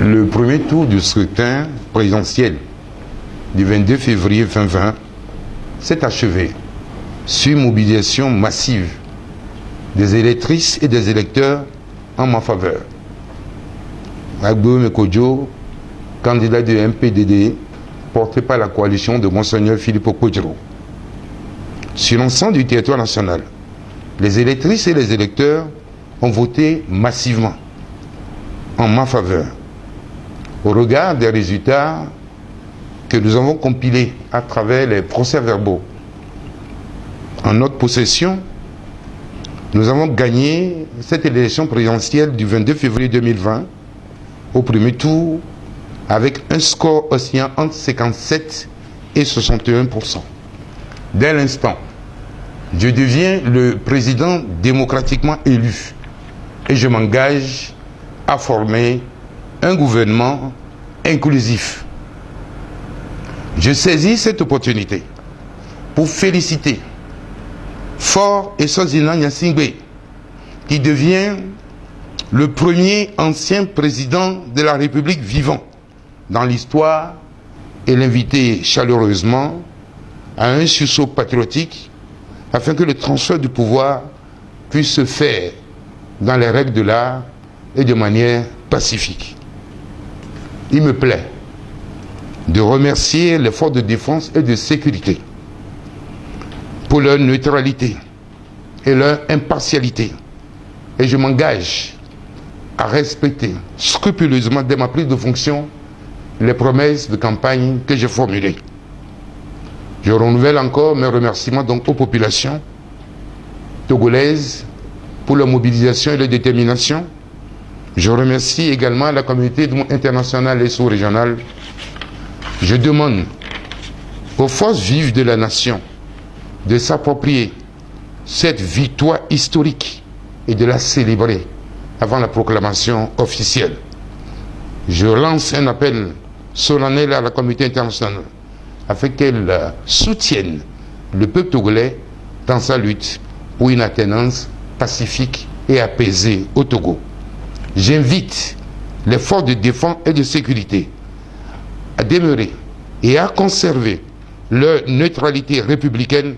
Le premier tour du scrutin présidentiel du 22 février 2020 s'est achevé sur mobilisation massive des électrices et des électeurs en ma faveur. Agbo Mekodjo, candidat du MPDD, porté par la coalition de Monseigneur Philippe Okodjiro. Sur l'ensemble du territoire national, les électrices et les électeurs ont voté massivement en ma faveur. Au regard des résultats que nous avons compilés à travers les procès-verbaux en notre possession, nous avons gagné cette élection présidentielle du 22 février 2020 au premier tour avec un score oscillant entre 57 et 61%. Dès l'instant, je deviens le président démocratiquement élu et je m'engage à former un gouvernement inclusif. Je saisis cette opportunité pour féliciter Faure Essozinang Gnassingbé, qui devient le premier ancien président de la République vivant dans l'histoire, et l'inviter chaleureusement à un sursaut patriotique afin que le transfert du pouvoir puisse se faire dans les règles de l'art et de manière pacifique. Il me plaît de remercier les forces de défense et de sécurité pour leur neutralité et leur impartialité. Et je m'engage à respecter scrupuleusement dès ma prise de fonction les promesses de campagne que j'ai formulées. Je renouvelle encore mes remerciements donc aux populations togolaises pour leur mobilisation et leur détermination. Je remercie également la communauté internationale et sous-régionale. Je demande aux forces vives de la nation de s'approprier cette victoire historique et de la célébrer avant la proclamation officielle. Je lance un appel solennel à la communauté internationale afin qu'elle soutienne le peuple togolais dans sa lutte pour une alternance pacifique et apaisée au Togo. J'invite les forces de défense et de sécurité à demeurer et à conserver leur neutralité républicaine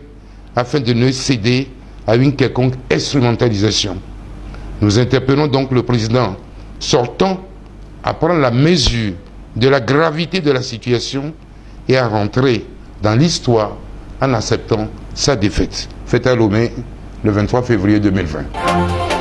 afin de ne céder à une quelconque instrumentalisation. Nous interpellons donc le président sortant à prendre la mesure de la gravité de la situation et à rentrer dans l'histoire en acceptant sa défaite. Fête à Lomé le 23 février 2020.